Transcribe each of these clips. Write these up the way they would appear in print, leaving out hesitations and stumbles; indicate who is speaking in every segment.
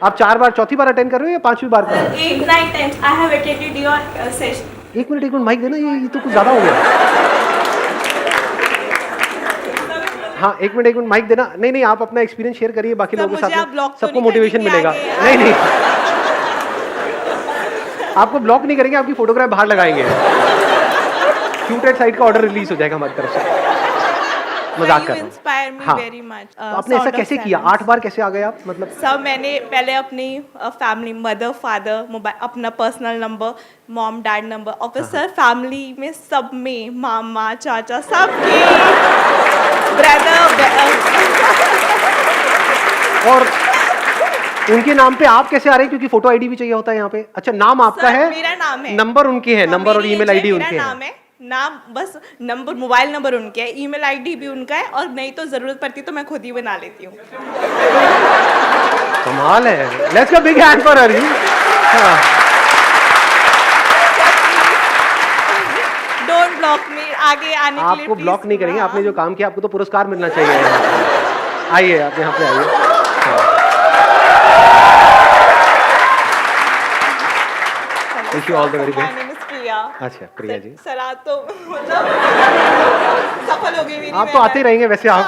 Speaker 1: आप 4 बार, चौथी बार अटेंड कर रहे हो या 5वीं बार कर रहे हो?
Speaker 2: 8, 9, 10 I have attended your session.
Speaker 1: एक मिनट माइक देना, ये तो कुछ ज्यादा हो गया। हाँ, एक मिनट माइक देना। नहीं आप अपना एक्सपीरियंस शेयर करिए बाकी लोगों के साथ में, सबको मोटिवेशन मिलेगा। नहीं आपको ब्लॉक नहीं करेंगे, आपकी फोटोग्राफ बाहर लगाएंगे। शूटेड साइड का ऑर्डर रिलीज हो जाएगा हमारी तरफ से। मजाक कर रहा हूँ। हाँ, तो आपने ऐसा कैसे किया? 8 बार कैसे आ गए आप? मतलब
Speaker 2: सर मैंने पहले अपनी फैमिली, मदर, फादर, मोबाइल, अपना personal number, mom dad number, और फिर सर फैमिली में सब में मामा चाचा सबके ब्रदर
Speaker 1: और उनके नाम पे आप कैसे आ रहे हैं? क्योंकि फोटो आईडी भी चाहिए होता है यहाँ पे। अच्छा, नाम आपका है,
Speaker 2: मेरा नाम है,
Speaker 1: नंबर उनके है, नंबर और ईमेल आईडी उनके है।
Speaker 2: नाम बस नंबर, मोबाइल नंबर उनके है, ईमेल आईडी भी उनका है, और नहीं तो जरूरत पड़ती तो मैं खुद ही बना लेती हूँ।
Speaker 1: कमाल है। Let's give big hand for her.
Speaker 2: Don't block me, आगे आने के लिए
Speaker 1: आपको ब्लॉक नहीं करेंगे। आपने जो काम किया आपको तो पुरस्कार मिलना चाहिए। आइए, आप यहाँ पे आइए। Wish you all the very best. अच्छा, प्रिया जी।
Speaker 2: सर आज तो मतलब सफल हो गई मेरी।
Speaker 1: आप तो आते रहेंगे वैसे। आप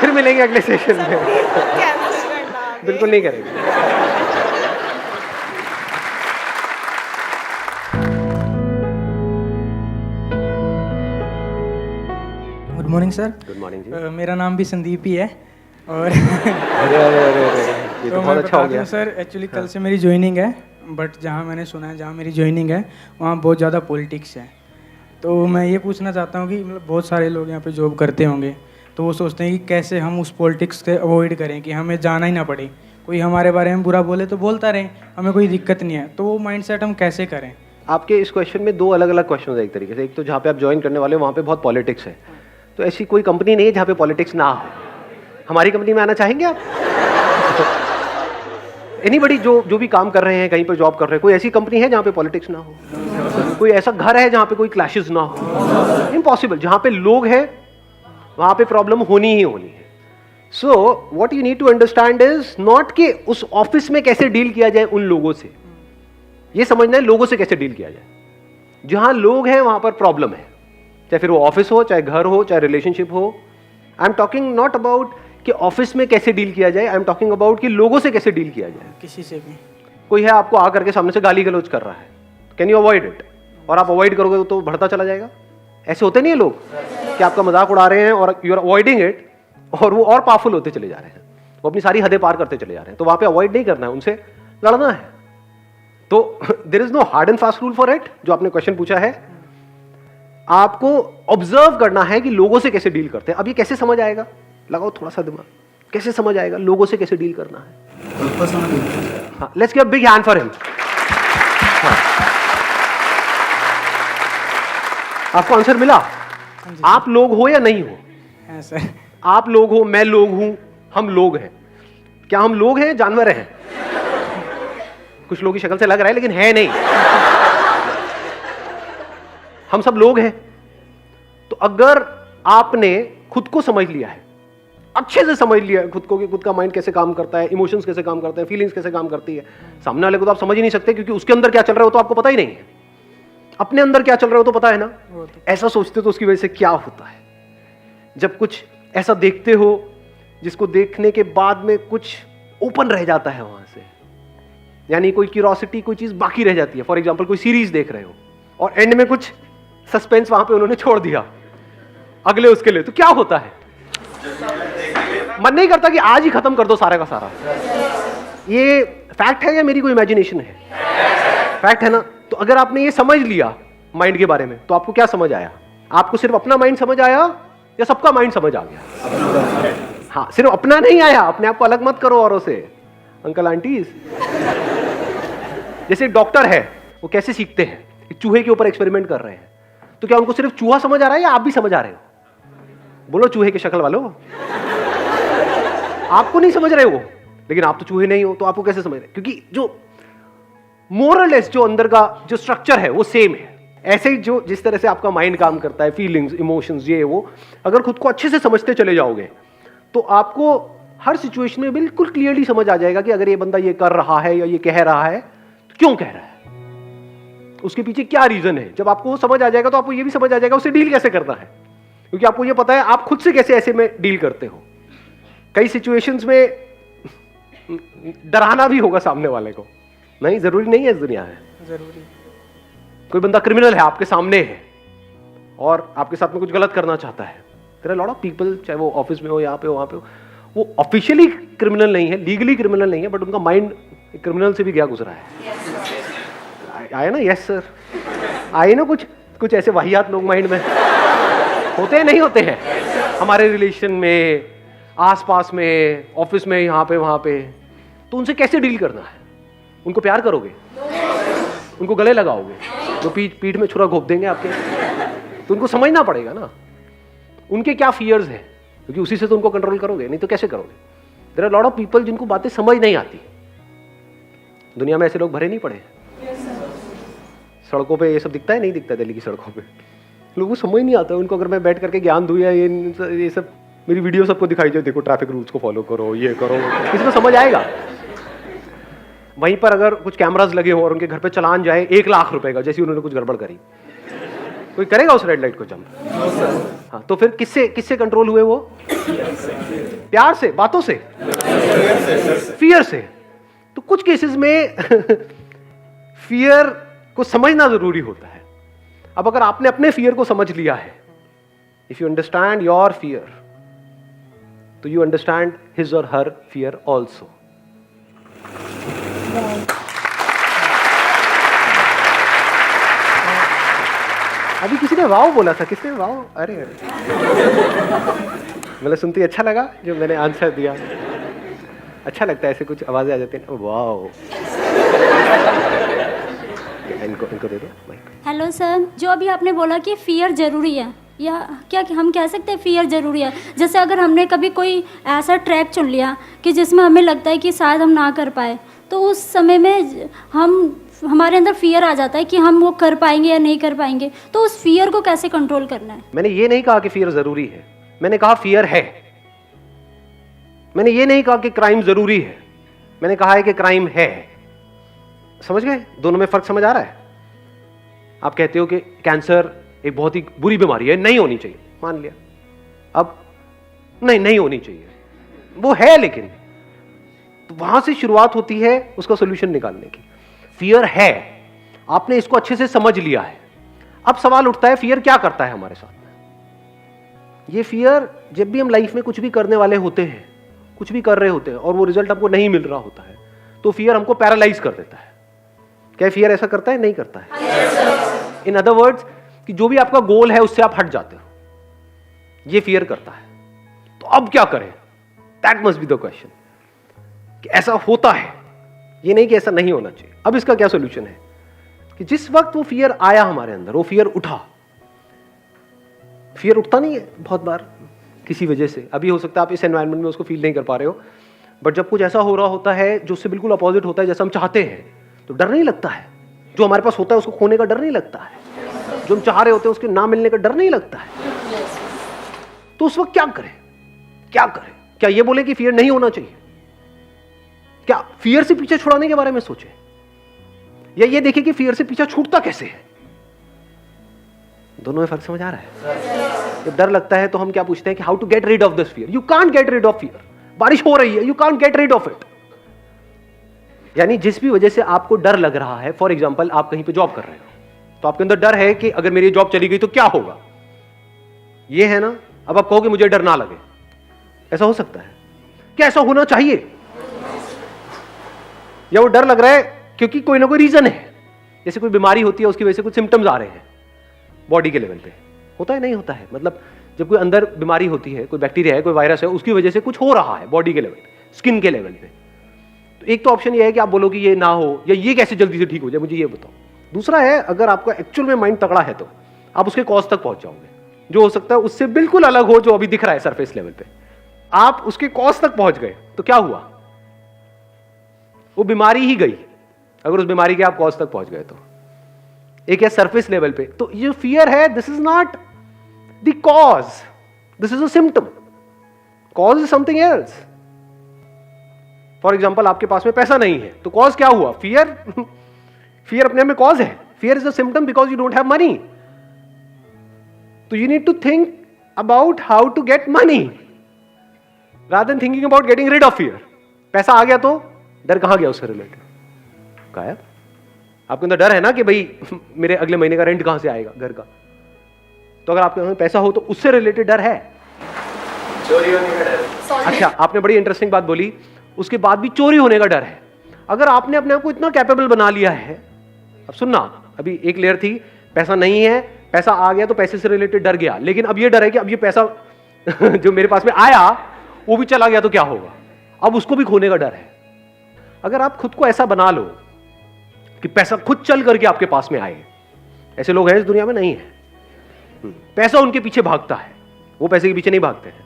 Speaker 1: फिर मिलेंगे अगले सेशन में। बिल्कुल नहीं करेंगे।
Speaker 3: Good morning sir.
Speaker 1: Good morning जी।
Speaker 3: मेरा नाम भी संदीप ही है और
Speaker 1: अरे ये तो बहुत अच्छा हो गया
Speaker 3: सर। एक्चुअली कल से मेरी ज्वाइनिंग है, बट जहाँ मैंने सुना है जहाँ मेरी ज्वाइनिंग है वहाँ बहुत ज़्यादा पॉलिटिक्स है। तो मैं ये पूछना चाहता हूँ कि मतलब बहुत सारे लोग यहाँ पे जॉब करते होंगे तो वो सोचते हैं कि कैसे हम उस पॉलिटिक्स से अवॉइड करें कि हमें जाना ही ना पड़े, कोई हमारे बारे में बुरा बोले तो बोलता रहे, हमें कोई दिक्कत नहीं है। तो वो माइंडसेट हम कैसे करें?
Speaker 1: आपके इस क्वेश्चन में 2 अलग अलग क्वेश्चन है एक तरीके से। एक तो जहाँ पे आप ज्वाइन करने वाले हो वहाँ पे बहुत पॉलिटिक्स है, तो ऐसी कोई कंपनी नहीं है जहाँ पे पॉलिटिक्स ना हो। हमारी कंपनी में आना चाहेंगे आप? एनीबडी जो भी काम कर रहे हैं, कहीं पर जॉब कर रहे हैं, कोई ऐसी कंपनी है जहाँ पे पॉलिटिक्स ना हो? कोई ऐसा घर है जहाँ पे कोई क्लैशेस ना हो? इम्पॉसिबल। जहाँ पे लोग हैं वहाँ पे प्रॉब्लम होनी ही होनी है। So what you need to understand is not कि उस ऑफिस में कैसे डील किया जाए उन लोगों से, ये समझना है लोगों से कैसे डील किया जाए। जहाँ लोग हैं वहाँ पर प्रॉब्लम है, चाहे फिर वो ऑफिस हो, चाहे घर हो, चाहे रिलेशनशिप हो। I am talking not about कि ऑफिस में कैसे डील किया जाए, आई एम टॉकिंग अबाउट कि लोगों से कैसे डील किया जाए।
Speaker 3: किसी से भी
Speaker 1: कोई है आपको आकर के सामने से गाली गलौज कर रहा है, कैन यू अवॉइड इट? और आप अवॉइड करोगे तो बढ़ता चला जाएगा। ऐसे होते नहीं है लोग कि आपका मजाक उड़ा रहे हैं और यू आर अवॉइडिंग इट, और वो और पावरफुल होते चले जा रहे हैं, वो अपनी सारी हदें पार करते चले जा रहे हैं। तो वहां पे अवॉइड नहीं करना है, उनसे लड़ना है। तो there is no hard and fast rule for it. जो आपने क्वेश्चन पूछा है, आपको ऑब्जर्व करना है कि लोगों से कैसे डील करते हैं। अब ये कैसे समझ आएगा? लगाओ थोड़ा सा दिमाग, कैसे समझ आएगा लोगों से कैसे डील करना है? हाँ, let's give a big hand for him. आपको आंसर मिला? आप लोग हो या नहीं हो?
Speaker 3: है सर।
Speaker 1: आप लोग हो, मैं लोग हूं, हम लोग हैं। क्या हम लोग हैं, जानवर हैं? कुछ लोगों की शक्ल से लग रहा है लेकिन है नहीं। हम सब लोग हैं। तो अगर आपने खुद को समझ लिया है, अच्छे से समझ लिया है खुद को कि खुद का माइंड कैसे काम करता है, इमोशंस कैसे काम करते हैं, फीलिंग्स कैसे काम करती है, सामने वाले को तो आप समझ ही नहीं सकते क्योंकि उसके अंदर क्या चल रहा है वो तो आपको पता ही नहीं है। अपने अंदर क्या चल रहा है वो तो पता है ना। ऐसा सोचते तो उसकी वजह से क्या होता है, जब कुछ ऐसा देखते हो जिसको देखने के बाद में कुछ ओपन रह जाता है वहां से, यानी कोई क्यूरोसिटी, कोई चीज बाकी रह जाती है। फॉर एग्जाम्पल कोई सीरीज देख रहे हो और एंड में कुछ सस्पेंस वहां पे उन्होंने छोड़ दिया अगले उसके लिए, तो क्या होता है? मन नहीं करता कि आज ही खत्म कर दो सारा का सारा। ये फैक्ट है या मेरी कोई इमेजिनेशन है? फैक्ट है ना। तो अगर आपने ये समझ लिया माइंड के बारे में, तो आपको क्या समझ आया? आपको सिर्फ अपना माइंड समझ आया या सबका माइंड समझ आ गया? हाँ, सिर्फ अपना नहीं आया। अपने आप को अलग मत करो औरों से। अंकल आंटीज, जैसे डॉक्टर है, वो कैसे सीखते हैं? एक चूहे के ऊपर एक्सपेरिमेंट कर रहे हैं, तो क्या उनको सिर्फ चूहा समझ आ रहा है या आप भी समझ आ रहे हो? बोलो चूहे की शक्ल वालों। आपको नहीं समझ रहे हो, लेकिन आप तो चूहे नहीं हो, तो आपको कैसे समझ रहे? क्योंकि जो मोरलेस जो अंदर का जो स्ट्रक्चर है वो सेम है। ऐसे ही जो जिस तरह से आपका माइंड काम करता है, फीलिंग्स, इमोशंस, ये वो, अगर खुद को अच्छे से समझते चले जाओगे तो आपको हर सिचुएशन में बिल्कुल क्लियरली समझ आ जाएगा कि अगर ये बंदा ये कर रहा है या ये कह रहा है तो क्यों कह रहा है, उसके पीछे क्या रीजन है। जब आपको वो समझ आ जाएगा तो आपको ये भी समझ आ जाएगा उसे डील कैसे करना है, क्योंकि आपको ये पता है आप खुद से कैसे ऐसे में डील करते हो। कई सिचुएशंस में डराना भी होगा सामने वाले को, नहीं जरूरी नहीं है इस दुनिया में।
Speaker 3: ज़रूरी।
Speaker 1: कोई बंदा क्रिमिनल है आपके सामने है और आपके साथ में कुछ गलत करना चाहता है, there are lot of people, चाहे वो ऑफिस में हो, यहाँ पे हो, वहाँ पे हो, वो ऑफिशियली क्रिमिनल नहीं है, लीगली क्रिमिनल नहीं है, बट उनका माइंड क्रिमिनल से भी गया गुजरा है। आया ना, यस सर, आए ना कुछ ऐसे वाहियात लोग माइंड में होते हैं, नहीं होते हैं हमारे रिलेशन में, आसपास में, ऑफिस में, यहाँ पे वहाँ पे। तो उनसे कैसे डील करना है? उनको प्यार करोगे, उनको गले लगाओगे, तो पीठ में छुरा घोप देंगे आपके, तो उनको समझना पड़ेगा ना उनके क्या फियर्स हैं, क्योंकि उसी से तो उनको कंट्रोल करोगे, नहीं तो कैसे करोगे। There are lot of people जिनको बातें समझ नहीं आती। दुनिया में ऐसे लोग भरे नहीं पड़े। सड़कों पे ये सब दिखता है, नहीं दिखता दिल्ली की सड़कों पे, लोगों को समझ नहीं आता। उनको अगर मैं बैठ करके ज्ञान दूँ या ये सब मेरी वीडियो सबको दिखाई जाए, देखो ट्रैफिक रूल्स को फॉलो करो, ये करो, किसी को समझ आएगा? वहीं पर अगर कुछ कैमरास लगे हो और उनके घर पे चलान जाए 1 लाख रुपए का, जैसे उन्होंने कुछ गड़बड़ करी, कोई करेगा उस रेड लाइट को जंप? हाँ, तो फिर किससे कंट्रोल हुए वो? प्यार से, बातों से, फियर से। तो कुछ केसेस में फियर को समझना जरूरी होता है। अब अगर आपने अपने फियर को समझ लिया है, if you understand your fear, तो यू अंडरस्टैंड हिज और हर फियर ऑल्सो। अभी किसी ने वाव बोला था, किसने वाव? अरे मतलब सुनते ही अच्छा लगा जो मैंने आंसर दिया। अच्छा लगता है ऐसे कुछ आवाजें आ जाती हैं, वाव। इनको दे दो माइक।
Speaker 4: हेलो सर, जो अभी आपने बोला कि फियर ज़रूरी है, या क्या हम कह सकते हैं फियर ज़रूरी है? जैसे अगर हमने कभी कोई ऐसा ट्रैक चुन लिया कि जिसमें हमें लगता है कि शायद हम ना कर पाए, तो उस समय में हमारे अंदर फियर आ जाता है कि हम वो कर पाएंगे या नहीं कर पाएंगे। तो उस फियर को कैसे कंट्रोल करना है?
Speaker 1: मैंने ये नहीं कहा कि फियर जरूरी है, मैंने कहा फियर है। मैंने ये नहीं कहा कि क्राइम जरूरी है, मैंने कहा है कि क्राइम है। समझ गए? दोनों में फर्क समझ आ रहा है? आप कहते हो कि कैंसर एक बहुत ही बुरी बीमारी है, नहीं होनी चाहिए, मान लिया। अब नहीं होनी चाहिए, वो है, लेकिन तो वहां से शुरुआत होती है उसका सोल्यूशन निकालने की। फियर है, आपने इसको अच्छे से समझ लिया है। अब सवाल उठता है फियर क्या करता है हमारे साथ में। ये फियर, जब भी हम लाइफ में कुछ भी करने वाले होते हैं, कुछ भी कर रहे होते हैं और वो रिजल्ट हमको नहीं मिल रहा होता है, तो फियर हमको पैरालाइज कर देता है। क्या फियर ऐसा करता है? नहीं करता है। इन अदर वर्ड्स, कि जो भी आपका गोल है उससे आप हट जाते हो, ये फियर करता है। तो अब क्या करें? That must be the question, कि ऐसा होता है, ये नहीं कि ऐसा नहीं होना चाहिए। अब इसका क्या सोल्यूशन है? कि जिस वक्त वो फियर आया हमारे अंदर, वो फियर उठा। फियर उठता नहीं है बहुत बार किसी वजह से। अभी हो सकता है आप इस एनवायरनमेंट में उसको फील नहीं कर पा रहे हो, बट जब कुछ ऐसा हो रहा होता है जो उससे बिल्कुल अपोजिट होता है जैसा हम चाहते हैं, तो डर नहीं लगता है। जो हमारे पास होता है उसको खोने का डर नहीं लगता है, जो हम चाह रहे होते हैं उसके ना मिलने का डर नहीं लगता है। तो उस वक्त क्या करें? क्या ये बोले कि फियर नहीं होना चाहिए? क्या फियर से पीछे छुड़ाने के बारे में सोचे, या ये देखें कि फियर से पीछा छूटता कैसे है? दोनों में फर्क समझ आ रहा है? जब डर लगता है तो हम क्या पूछते हैं कि how to get rid of this fear. You can't get rid of fear. बारिश हो रही है, you can't get rid of it. यानी जिस भी वजह से आपको डर लग रहा है, फॉर एग्जाम्पल आप कहीं पे जॉब कर रहे हो, तो आपके अंदर डर है कि अगर मेरी जॉब चली गई तो क्या होगा, ये है ना। अब आप कहोगे मुझे डर ना लगे, ऐसा हो सकता है? क्या ऐसा होना चाहिए? या वो डर लग रहा है क्योंकि कोई ना कोई रीजन है, जैसे कोई बीमारी होती है उसकी वजह से कुछ सिम्टम्स आ रहे हैं बॉडी के लेवल पे, होता है नहीं होता है? मतलब जब कोई अंदर बीमारी होती है, कोई बैक्टीरिया है, कोई वायरस है, उसकी वजह से कुछ हो रहा है बॉडी के लेवल पे, स्किन के लेवल पे, तो एक तो ऑप्शन ये है कि आप बोलो कि ये ना हो, या ये कैसे जल्दी से ठीक हो जाए, मुझे ये बताओ। दूसरा है, अगर आपका एक्चुअल में माइंड तगड़ा है तो आप उसके कॉज तक पहुंच जाओगे, जो हो सकता है उससे बिल्कुल अलग हो जो अभी दिख रहा है सरफेस लेवल पे। आप उसके कॉज तक पहुंच गए तो क्या हुआ? वो बीमारी ही गई, अगर उस बीमारी के आप कॉज तक पहुंच गए तो। एक है सरफेस लेवल पे, तो ये फियर है, this is not the cause, this is a symptom. Cause is something else. For example आपके पास में पैसा नहीं है, तो कॉज क्या हुआ? फियर। फियर अपने आप में कॉज है। Fear is a symptom because you don't have money. तो you need to think about how to get money rather than thinking about getting rid of fear. पैसा आ गया तो डर कहां गया उससे रिलेटेड? गायब। आपके अंदर डर है ना कि भाई मेरे अगले महीने का रेंट कहां से आएगा घर का। तो अगर आपके पास पैसा हो तो उससे रिलेटेड डर है।
Speaker 5: चोरी होने का डर।
Speaker 1: अच्छा, आपने बड़ी इंटरेस्टिंग बात बोली, उसके बाद भी चोरी होने का डर है। अगर आपने अपने आप को इतना कैपेबल बना लिया है, अब सुनना, अभी एक लेयर थी पैसा नहीं है, पैसा आ गया तो पैसे से रिलेटेड डर गया, लेकिन अब ये डर है कि अब ये पैसा जो मेरे पास में आया वो भी चला गया तो क्या होगा? अब उसको भी खोने का डर है। अगर आप खुद को ऐसा बना लो कि पैसा खुद चल करके आपके पास में आए, ऐसे लोग हैं इस दुनिया में? नहीं है। पैसा उनके पीछे भागता है, वो पैसे के पीछे नहीं भागते हैं।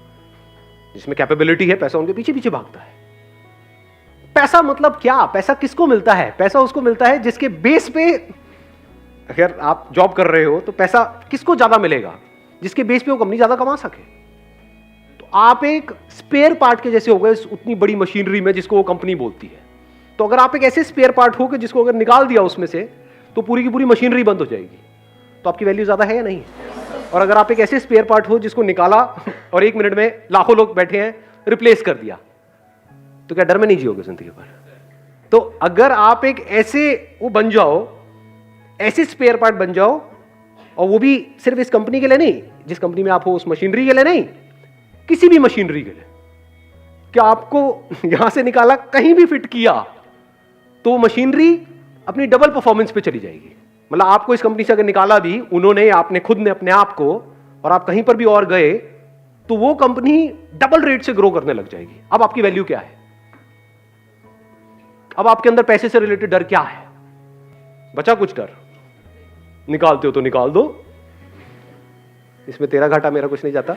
Speaker 1: जिसमें कैपेबिलिटी है पैसा उनके पीछे पीछे भागता है। पैसा मतलब क्या? पैसा किसको मिलता है? पैसा उसको मिलता है जिसके बेस पे, अगर आप जॉब कर रहे हो तो पैसा किसको ज्यादा मिलेगा? जिसके बेस पे वो कंपनी ज्यादा कमा सके। तो आप एक स्पेयर पार्ट के जैसे हो गए उतनी बड़ी मशीनरी में जिसको वो कंपनी बोलती है। तो अगर आप एक ऐसे स्पेयर पार्ट हो कि जिसको अगर निकाल दिया उसमें से तो पूरी की पूरी मशीनरी बंद हो जाएगी, तो आपकी वैल्यू ज्यादा है या नहीं? और अगर आप एक ऐसे स्पेयर पार्ट हो जिसको निकाला और 1 मिनट में लाखों लोग बैठे हैं, रिप्लेस कर दिया, तो क्या डर में नहीं जियोगे जिंदगी भर? तो अगर आप एक ऐसे वो बन जाओ, ऐसे स्पेयर पार्ट बन जाओ, और वो भी सिर्फ इस कंपनी के लिए नहीं, जिस कंपनी में आप हो उस मशीनरी के लिए नहीं, किसी भी मशीनरी के लिए, कि आपको यहां से निकाला कहीं भी फिट किया तो मशीनरी अपनी डबल परफॉर्मेंस पे चली जाएगी। मतलब आपको इस कंपनी से अगर निकाला भी उन्होंने, आपने खुद ने अपने आप को, और आप कहीं पर भी और गए तो वो कंपनी डबल रेट से ग्रो करने लग जाएगी। अब आपकी वैल्यू क्या है? अब आपके अंदर पैसे से रिलेटेड डर क्या है? बचा कुछ डर? निकालते हो तो निकाल दो, इसमें तेरा घाटा मेरा कुछ नहीं जाता।